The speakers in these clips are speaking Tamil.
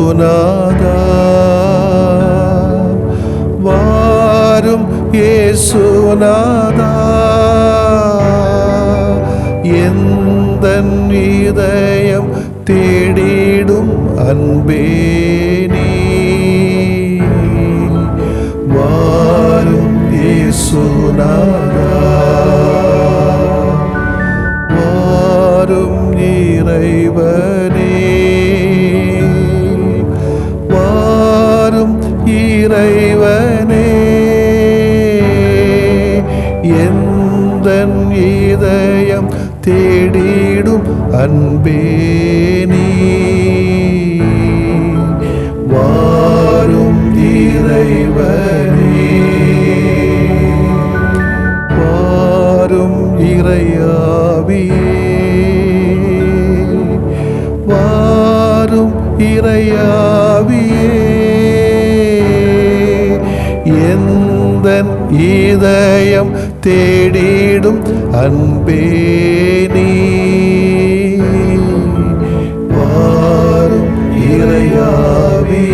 இயேசுநாதா வாரும் இயேசுநாதா எந்தன் இதயம் தேடிடும் அன்பே நீ வாரும் இயேசுநாதா வாரும் இறைவனே வாரும் இறைவனே எந்தன் இதயம் தேடிடும் அன்பே நீ வாரும் இறைவனே வாரும் இறையாவியே வாரும் இறையாவியே எந்தன் இதயம் தேடிடும் அன்பே நீ வாரும் இறையாவியே.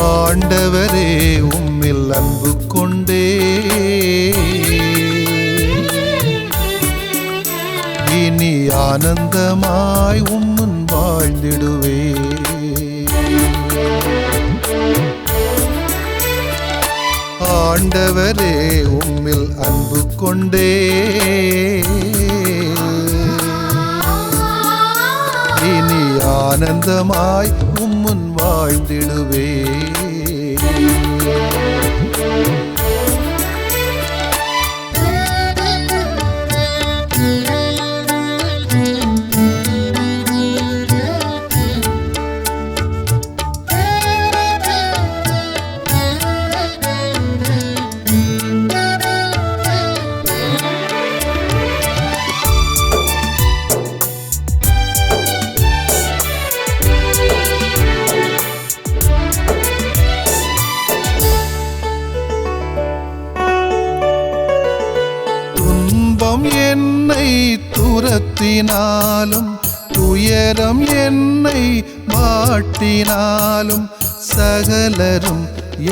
ஆண்டவரே உம்மில் அன்பு கொண்டே இனி ஆனந்தமாய் உம்முன் வாழ்ந்திடுவே. ஆண்டவரே உம்மில் அன்பு கொண்டே இனி ஆனந்தமாய் உம்முன் வாழ்ந்திடுவே. என்னை துரத்தினாலும் துயரம் என்னை மாட்டினாலும் சகலரும்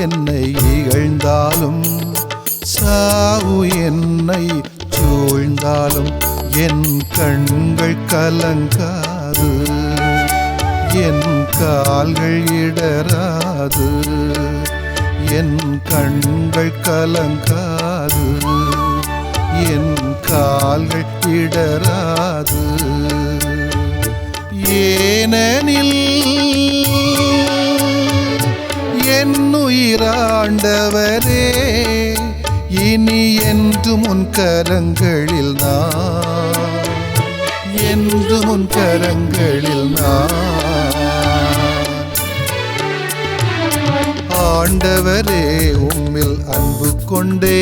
என்னை இகழ்ந்தாலும் சாவு என்னை சூழ்ந்தாலும் என் கண்கள் கலங்காது என் கால்கள் இடராது என் கண்கள் கலங்காது என் கால்கள் இடராது. ஏனெனில் என் உயிராண்டவரே இனி என்றும் உன் கரங்களில் நான் என்றும் உன் கரங்களில் நான். ஆண்டவரே உம்மில் அன்பு கொண்டே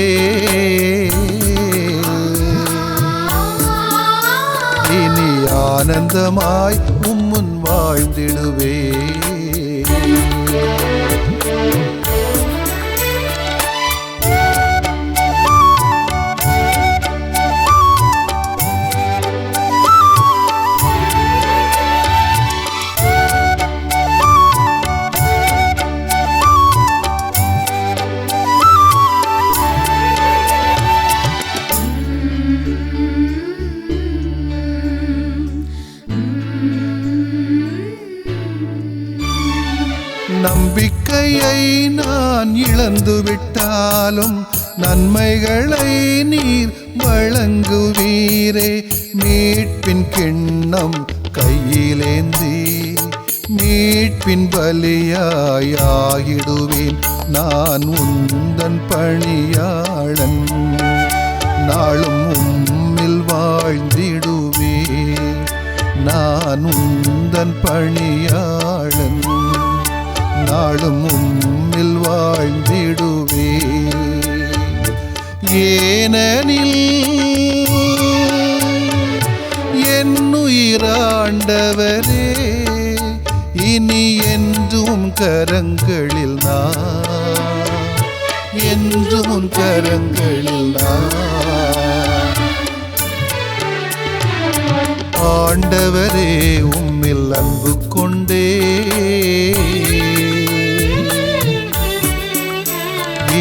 இனி ஆனந்தமாய் உம்முன் வாழ்ந்திடுவே. நம்பிக்கையை நான் இழந்துவிட்டாலும் நன்மைகளை நீர் வழங்குவீரே. மீட்பின் கிண்ணம் கையிலேந்தி மீட்பின் பலியாயிடுவேன். நான் உந்தன் பணியாளன் நாளும் உம்மில் வாழ்ந்திடுவே. நான் உந்தன் பணியாளன், நாளும் உம்மில் வாழ்ந்திடுவே. ஏனெனில் என்னுயிராண்டவரே, இனி என்றும் கரங்களில் நான், என்றும் கரங்களில் நான். ஆண்டவரே உம்மில் அன்பு கொண்டே,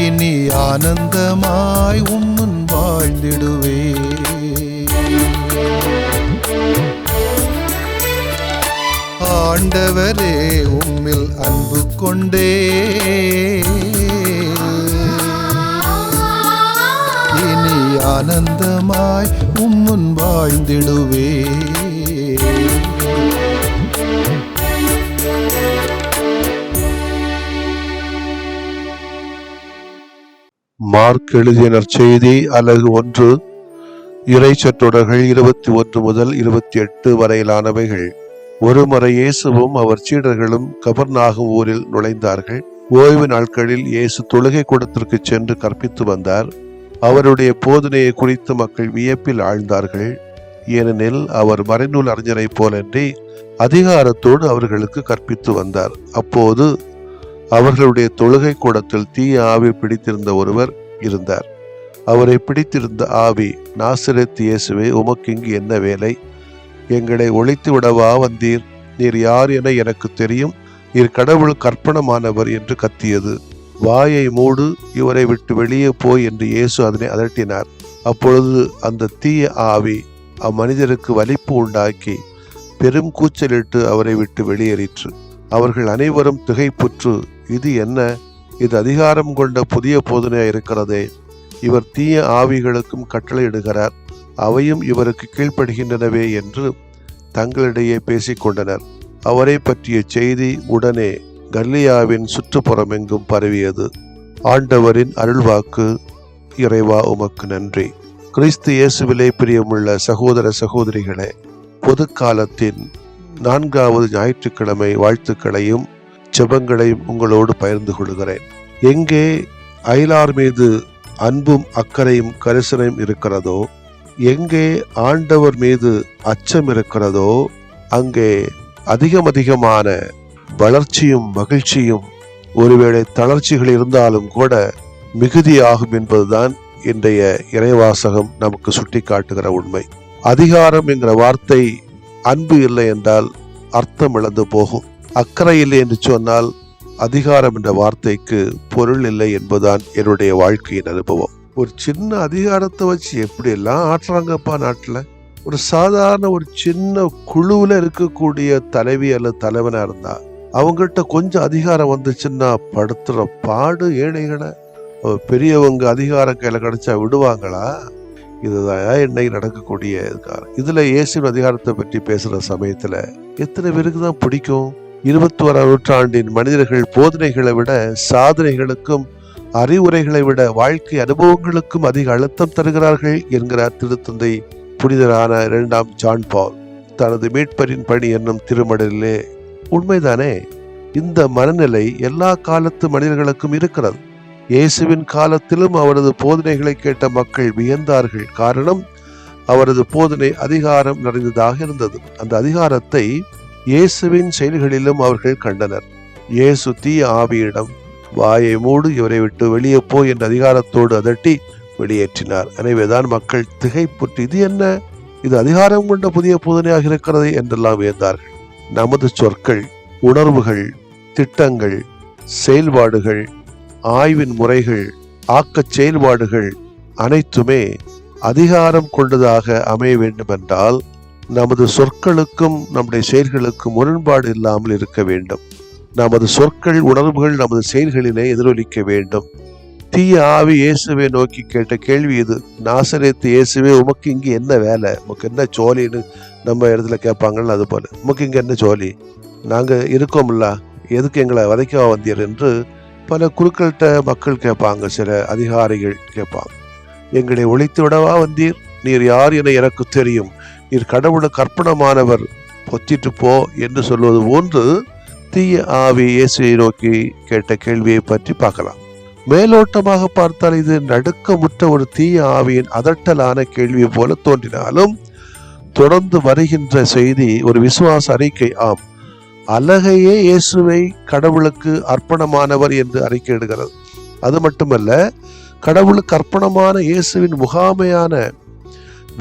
இனி ஆனந்தமாய் உம்முன் வாழ்ந்திடுவே. ஆண்டவரே உம்மில் அன்பு கொண்டே, இனி ஆனந்தமாய் உம்முன் வாழ்ந்திடுவே. மார்க் எழுதிய நற்செய்தி அலகு 1, இறைச்சற்றொடர்கள் 21 முதல் 28 வரையிலானவைகள். ஒருமுறை இயேசுவும் அவர் சீடர்களும் கபர்நாகும் ஊரில் நுழைந்தார்கள். ஓய்வு நாட்களில் இயேசு தொழுகை கூடத்திற்கு சென்று கற்பித்து வந்தார். அவருடைய போதனையை குறித்து மக்கள் வியப்பில் ஆழ்ந்தார்கள். ஏனெனில் அவர் மறைநூல் அறிஞரை போலன்றி அதிகாரத்தோடு அவர்களுக்கு கற்பித்து வந்தார். அப்போது அவர்களுடைய தொழுகை கூடத்தில் தீய ஆவி பிடித்திருந்த ஒருவர் இருந்தார். அவரை பிடித்திருந்த ஆவி, நாசரேத் இயேசுவே, உமக்கு இங்கு என்ன வேலை? எங்களை ஒழித்து விடவா வந்தீர்? நீர் யார் என எனக்கு தெரியும். நீர் கடவுள் கற்பனமானவர் என்று கத்தியது. வாயை மூடு, இவரை விட்டு வெளியே போய் என்று இயேசு அதனை அதட்டினார். அப்பொழுது அந்த தீய ஆவி அம்மனிதருக்கு வலிப்பு உண்டாக்கி பெரும் கூச்சலிட்டு அவரை விட்டு வெளியேறிற்று. அவர்கள் அனைவரும் திகைப்புற்று, இது என்ன? இது அதிகாரம் கொண்ட புதிய போதனையா இருக்கிறதே. இவர் தீய ஆவிகளுக்கும் கட்டளையிடுகிறார், அவையும் இவருக்கு கீழ்ப்படுகின்றனவே என்று தங்களிடையே பேசிக்கொண்டனர். அவரை பற்றிய செய்தி உடனே கலிலேயாவின் சுற்றுப்புறமெங்கும் பரவியது. ஆண்டவரின் அருள்வாக்கு. இறைவா உமக்கு நன்றி. கிறிஸ்து இயேசுவிலே பிரியமுள்ள சகோதர சகோதரிகளே, பொது காலத்தின் 4வது ஞாயிற்றுக்கிழமை வாழ்த்துக்களையும் ஜெபங்களையும் உங்களோடு பகிர்ந்து கொள்கிறேன். எங்கே அயலார் மீது அன்பும் அக்கறையும் கரிசனையும் இருக்கிறதோ, எங்கே ஆண்டவர் மீது அச்சம் இருக்கிறதோ, அங்கே அதிகமான வளர்ச்சியும் மகிழ்ச்சியும், ஒருவேளை தளர்ச்சிகள் இருந்தாலும் கூட மிகுதியாகும் என்பதுதான் இன்றைய இறைவாசகம் நமக்கு சுட்டி காட்டுகிற உண்மை. அதிகாரம் என்கிற வார்த்தை அன்பு இல்லை என்றால் அர்த்தம் இழந்து போகும். அக்கறை இல்லை என்று சொன்னால் அதிகாரம் என்ற வார்த்தைக்கு பொருள் இல்லை என்பதுதான் என்னுடைய வாழ்க்கையின் அனுபவம். ஒரு சின்ன அதிகாரத்தை வச்சு எப்படி எல்லாம் ஆட்டுறாங்கப்பா நாட்டுல. ஒரு சாதாரண ஒரு சின்ன குழுவுல இருக்கக்கூடிய தலைவி அல்லது தலைவனா இருந்தா அவங்ககிட்ட கொஞ்சம் அதிகாரம் வந்துச்சுன்னா படுத்துற பாடு ஏழைகளை. பெரியவங்க அதிகாரம் கையில கிடைச்சா விடுவாங்களா? இதுதான் இன்னைக்கு நடக்கக்கூடிய அதிகாரம். இதுல இயேசுவின் அதிகாரத்தை பற்றி பேசுற சமயத்துல எத்தனை பேருக்கு தான் பிடிக்கும்? 21ஆம் நூற்றாண்டின் மனிதர்கள் போதனைகளை விட, சாதனைகளுக்கும் அறிவுரைகளை விட வாழ்க்கை அனுபவங்களுக்கும் அதிக அழுத்தம் தருகிறார்கள் என்கிறார் திருத்தந்தை புனிதரான 2ஆம் ஜான் பால் தனது மீட்பரின் பணி என்னும் திருமடலிலே. உண்மைதானே? இந்த மனநிலை எல்லா காலத்து மனிதர்களுக்கும் இருக்கிறது. இயேசுவின் காலத்திலும் அவரது போதனைகளை கேட்ட மக்கள் வியந்தார்கள். காரணம், அவரது போதனை அதிகாரம் நிறைந்ததாக இருந்தது. அந்த அதிகாரத்தை இயேசுவின் செயல்களிலும் அவர்கள் கண்டனர். இயேசு தீய ஆவியிடம், வாயை மூடு, இவரை விட்டு வெளியே போய் என்ற அதிகாரத்தோடு அதட்டி வெளியேற்றினார். எனவேதான் மக்கள் திகைப்புற்று, இது என்ன? இது அதிகாரம் கொண்ட புதிய போதனையாக இருக்கிறது என்றெல்லாம் வியந்தார்கள். நமது சொற்கள், உணர்வுகள், திட்டங்கள், செயல்பாடுகள், ஆய்வின் முறைகள், ஆக்கச் செயல்பாடுகள் அனைத்துமே அதிகாரம் கொண்டதாக அமைய வேண்டுமென்றால் நமது சொற்களுக்கும் நம்முடைய செயல்களுக்கும் முரண்பாடு இல்லாமல் இருக்க வேண்டும். நமது சொற்கள், உணர்வுகள் நமது செயல்களிலே எதிரொலிக்க வேண்டும். தீய ஆவி இயேசுவை நோக்கி கேட்ட கேள்வி இது. நாசரேத்து இயேசுவே, உமக்கு இங்கு என்ன வேலை? உமக்கு என்ன ஜோலின்னு நம்ம இடத்துல கேட்பாங்கன்னு அது போல, உமக்கு இங்க என்ன ஜோலி? நாங்க இருக்கோம்ல, எதுக்கு எங்களை வதைக்க வந்தீர் என்று பல குருக்கள்கிட்ட மக்கள் கேட்பாங்க, சில அதிகாரிகள் கேட்பாங்க. எங்களை ஒழித்து விடவா வந்தீர்? நீர் யார் என எனக்கு தெரியும், நீர் கடவுளுக்கு அர்ப்பணமானவர், பொத்திட்டு போ என்று சொல்வது போன்று தீய ஆவி இயேசுவை நோக்கி கேட்ட கேள்வியை பற்றி பார்க்கலாம். மேலோட்டமாக பார்த்தால் இது நடுக்கமுற்ற ஒரு தீய ஆவியின் அதட்டலான கேள்வியை போல தோன்றினாலும் தொடர்ந்து வருகின்ற செய்தி ஒரு விசுவாச அறிக்கை. ஆம், அலகையே இயேசுவை கடவுளுக்கு அர்ப்பணமானவர் என்று அறிக்கையிடுகிறது. அது மட்டுமல்ல, கடவுளுக்கு அர்ப்பணமான இயேசுவின் முகாமையான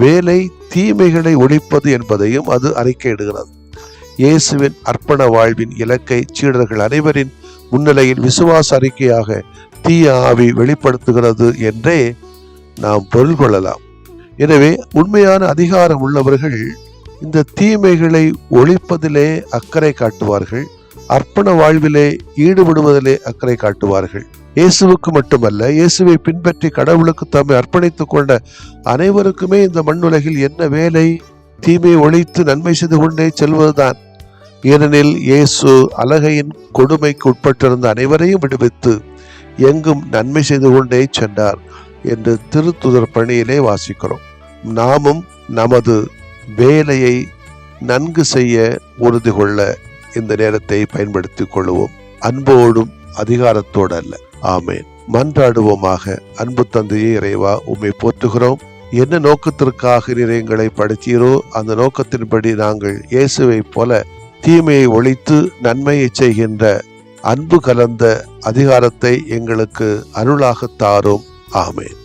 வேலை தீமைகளை ஒழிப்பது என்பதையும் அது அறிக்கையிடுகிறது. இயேசுவின் அர்ப்பண வாழ்வின் இலக்கை சீடர்கள் அனைவரின் முன்னிலையில் விசுவாச அறிக்கையாக தீய ஆவி வெளிப்படுத்துகிறது என்றே நாம் பொருள் கொள்ளலாம். எனவே உண்மையான அதிகாரம் உள்ளவர்கள் இந்த தீமைகளை ஒழிப்பதிலே அக்கறை காட்டுவார்கள், அர்ப்பண வாழ்விலே ஈடுபடுவதிலே அக்கறை காட்டுவார்கள். இயேசுவுக்கு மட்டுமல்ல, இயேசுவை பின்பற்றி கடவுளுக்கு தம்மை அர்ப்பணித்துக் கொண்ட அனைவருக்குமே இந்த மண்ணுலகில் என்ன வேலை? தீமையை ஒழித்து நன்மை செய்து கொண்டே செல்வதுதான். ஏனெனில் இயேசு அலகையின் கொடுமைக்கு உட்பட்டிருந்த அனைவரையும் விடுவித்து எங்கும் நன்மை செய்து கொண்டே சென்றார் என்று திருத்துதர் பணியிலே வாசிக்கிறோம். நாமும் நமது வேலையை நன்கு செய்ய உறுதி கொள்ள இந்த நேரத்தை பயன்படுத்திக் கொள்வோம், அன்போடும் அதிகாரத்தோடு அல்ல. ஆமேன். மன்றாடுவோமாக. அன்பு தந்தையே இறைவா, உம்மை போற்றுகிறோம். என்ன நோக்கத்திற்காக நீர் எங்களை படைத்தீரோ அந்த நோக்கத்தின்படி நாங்கள் இயேசுவை போல தீமையை ஒழித்து நன்மையை செய்கின்ற அன்பு கலந்த அதிகாரத்தை எங்களுக்கு அருளாக தாரும். ஆமேன்.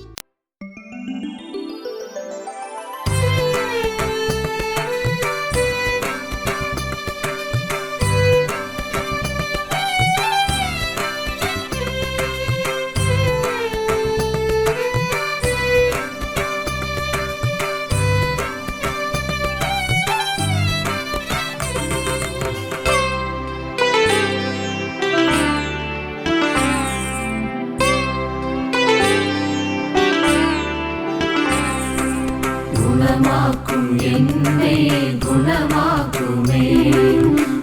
குணமாக்கும் என்னை குணமாக்குமே,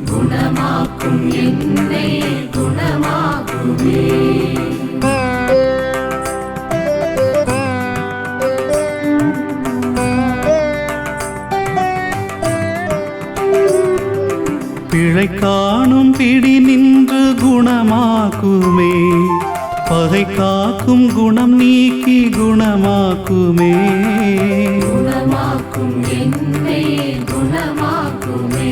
குணமாக்கும் என்னை குணமாக்குமே. பிழை காணும் பிடி நின்று குணமாக்குமே, பகை காக்கும் குணம் நீக்கி குணமாக்குமே. குணமாக்கும் என்னை குணமாக்குமே,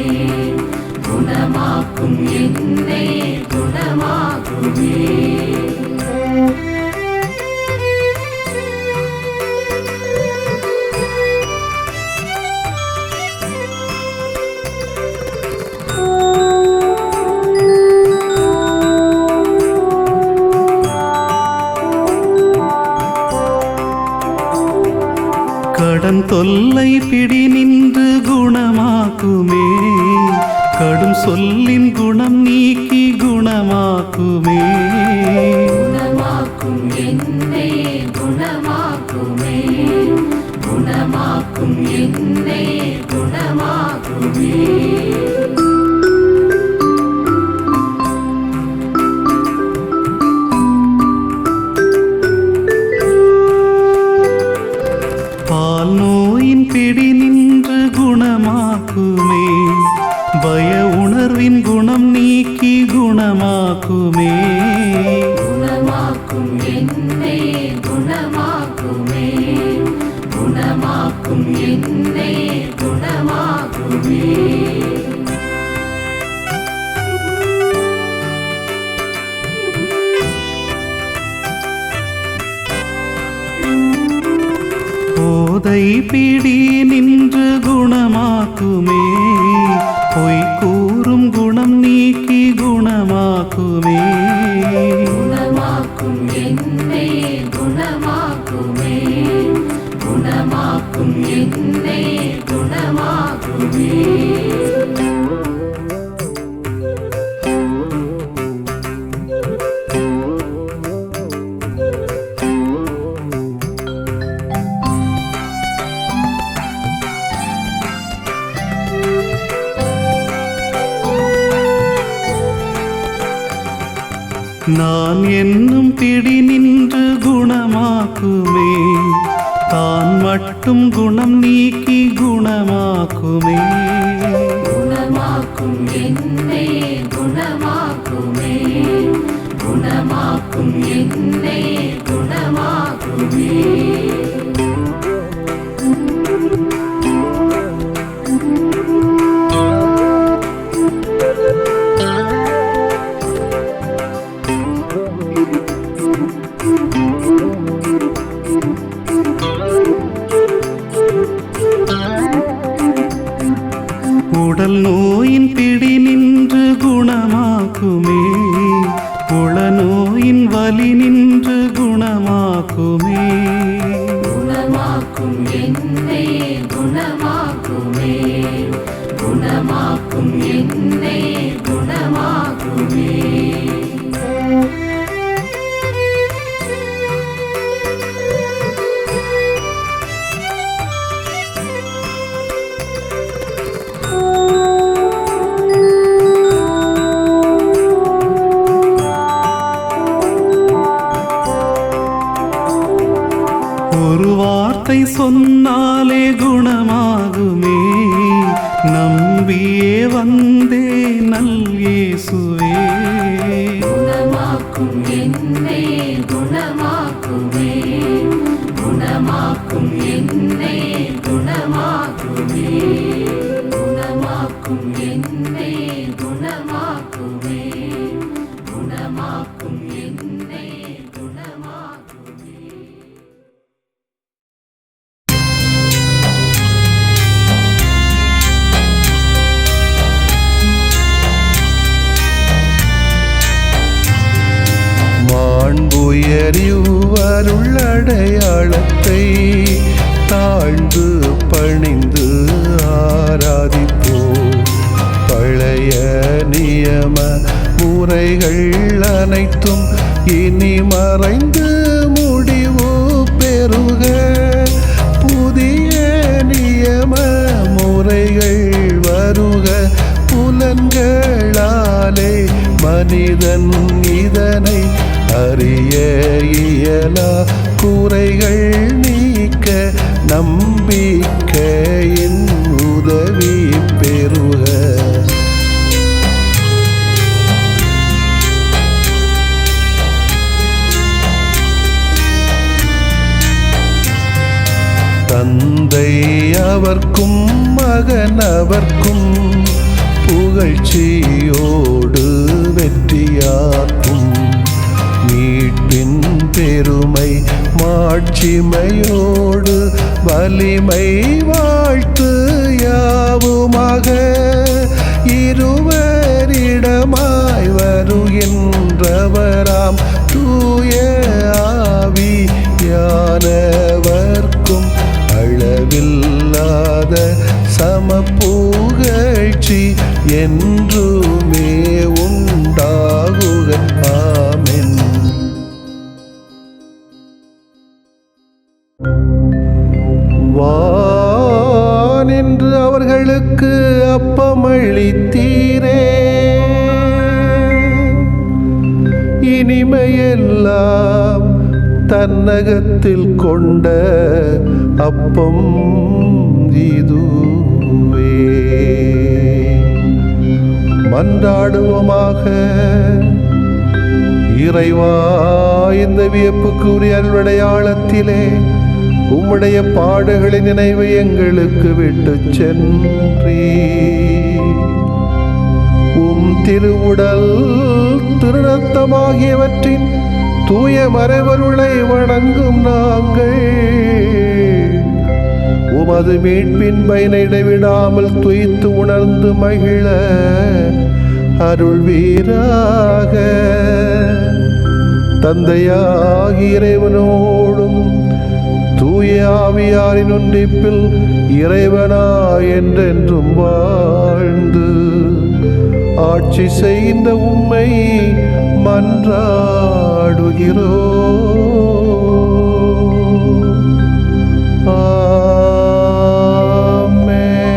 குணமாக்கும் என்னை குணமாக்குமே. கடன் தொல்லை பிடி நின்று குணமாக்குமே, கடும் சொல்லின் குணம் நீக்கி குணமாக்குமே. குணமாக்கும் என்னை குணமாக்குமே, குணமாக்கும் என்னை குணமாக்குமே. பால் நோயின் பிடி நின்று குணமாக்குமே, பய உணர்வின் குணம் நீக்கி குணமாக்குமே. குணமாக்கும் என்னை குணமாக்குமே, குணமாக்கும் என்னை குணமாக்குமே. போதை பிடி நின்று குணமாக்குமே, பொய் கூறும் குணம் நீக்கி குணமாக்குமே. குணமாக்கும் என்னை குணமாக்குமே, குணமாக்கும் என்னை குணமாக்குமே. நான் என்னும் பிடி நின்று குணமாக்குமே, தான் மட்டும் குணம் நீக்கி குணமாக்குமே. குணமாக்கும் என்னை குணமாக்குமே, குணமாக்கும் என்னை குணமாக்குமே. உடல் நோயின் பிடி நின்று குணமாக்குமே, உள நோயின் வலி நின்று குணமாக்குமே. குணமாக்கும் என்னை குணமாக்குமே, குணமாக்கும் என்னை குணமாக்குமே. ஒரு வார்த்தை சொன்னாலே குணமாகுமே, நம்பியே வந்தே நல் இயேசுவே. குணமாக்கும் என்னை குணமாக்குமே, குணமாக்கும் என்னை குணமாக்குமே. குணமாக்கும் என்னை குணமாக்குமே, குணமாக்கும் என்னை குணமாக்குமே. மாண்புயரிவருள்ளடையாளத்தை தாழ்ந்து பணிந்து ஆராதிப்போம். பழைய நியம முறைகள் அனைத்தும் இனி மறைந்து முடிவு பெறுக. புதிய நியம முறைகள் வருக. புலன்களாலே மனிதன் இதனை அறிய இயலா. குறைகள் நீக்க நம்பிக்கையின் உதவி பெறுக. தந்தை அவர்க்கும் மகன் அவர்க்கும் புகழ்ச்சியோடு வெற்றியாக்கும். மீட்பின் பெருமை மாட்சிமையோடு வலிமை வாழ்த்து யாவுமாக. இருவரிடமாய் வருகின்றவராம் தூய ஆவியானவர்க்கும் அளவில்லாத சமப்புகழ்ச்சி என்றுமே உண்டாகுக. ஆமென். வானின்று அவர்களுக்கு அப்பமளித்தீரே, இனிமையெல்லாம் தன்னகத்தில் கொண்ட அப்பம் இதுவே. மன்றாடுவோமாக. இறைவா, இந்த வியப்புக்குரிய அருளடையாளத்திலே உம்முடைய பாடுகளின் நினைவை எங்களுக்கு விட்டு சென்றீ. உம் திருவுடல் திருரத்தமாகியவற்றின் தூய மறைவருளை வணங்கும் நாங்கள் உமது மீட்பின் பயனை இடைவிடாமல் துய்த்து உணர்ந்து மகிழ அருள்வீராக. தந்தையாகிய இறைவனோடும் தூய ஆவியாரின் ஒன்றிப்பில் இறைவனா என்றென்றும் வாழ்ந்து ஆட்சி செய்கின்ற உம்மை மன்றாடுகிறோம். ஆமென்.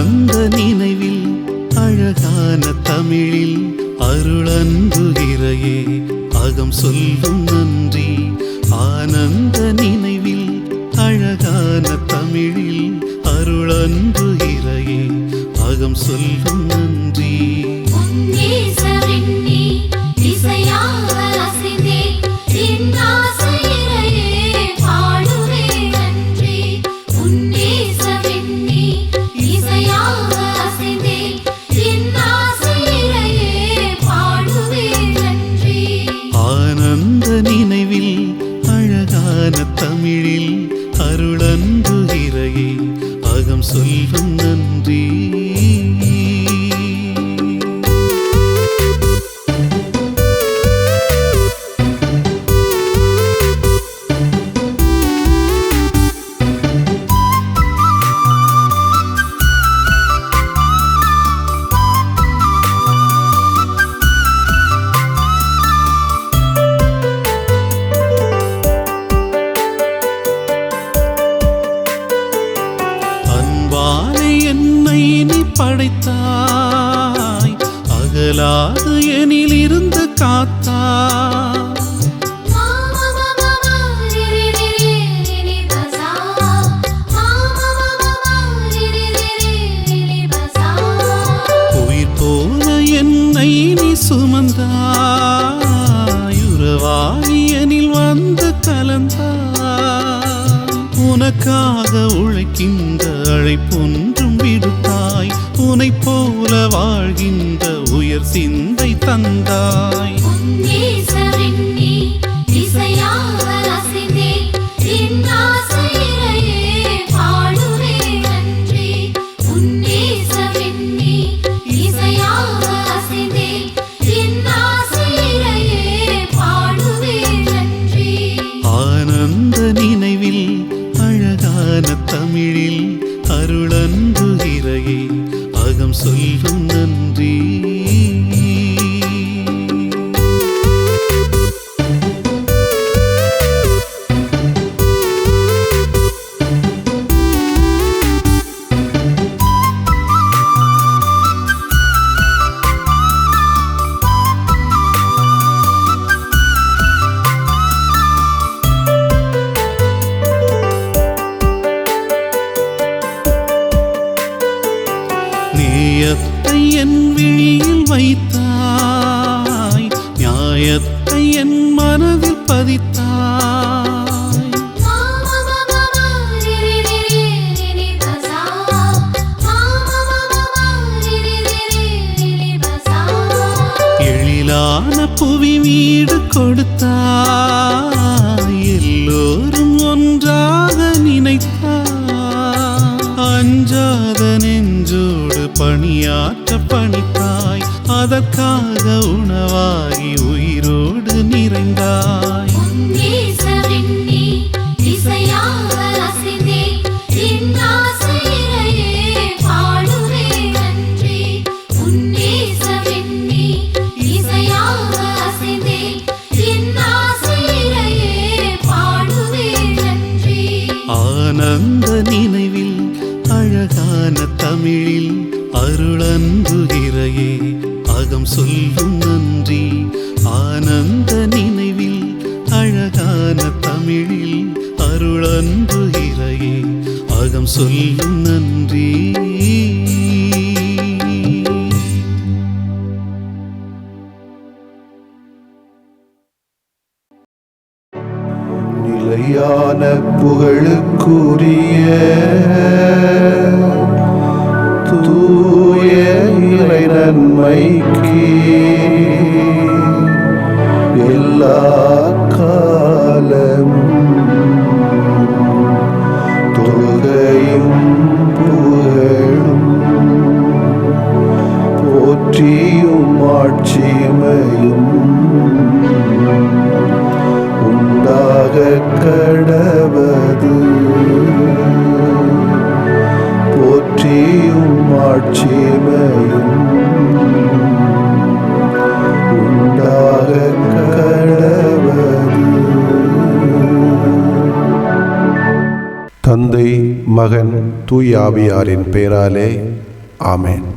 ஆனந்த நினைவில் அழகான தமிழில் அருளன்பு இறையே அகம் சொல்லும் நன்றி. ஆனந்த நினைவில் அழகான தமிழில் அருளன்பு இறையே அகம் சொல்லும் நன்றி. ஆனந்த நினைவில் அழகான தமிழில் அருளன்பு இறையே அகம் சொல்லும் நன்றி. என்னை நீ படைத்தாய், அகலாது எனில் இருந்து காத்தாய். உயிர் போல என்னை நீ சுமந்தாய், உறவாகி எனில் வந்து கலந்தாய். உனக்காக உழைக்கின்ற அழைப்பொன்றும் விடுத்தாய், உனை போல வாழ்கின்ற உயர் சிந்தை தந்தாய். ஆனந்த நினைவில் அழகான தமிழில் அருளன்பு இறையே அகம் சொல்லும் நன்றி. நேயத்தை என் விழியில் வைத்தாய், நியாயத்தை என் மனதில் பதித்தாய். எழிலான புவி வீடு கொடுத்தாய், எல்லோரும் ஒன்றாக நினைத்தாய். அஞ்சாத நெஞ்சோடு பணியாற்ற பணித்தாய், அதற்காக உணவாகி உயிரோடு நிறைந்தாய். ஆனந்த நினைவில் அழகான தமிழில் அருளன்பு இறையே அகம் சொல்லும் நன்றி. ஆனந்த நினைவில் அழகான தமிழில் அருளன்பு இறையே அகம் சொல்லும் நன்றி. நிலையான புகழுக்குரிய தூய இறை நன்மைக்கு எல்லா காலமும் தொழுகையும் புகழும் போற்றியும் ஆட்சிமையும் உண்டாக கடவது. போற்றியும் ஆட்சிமையும் உண்டாக கடவது. தந்தை மகன் தூய ஆவியாரின் பெயராலே ஆமென்.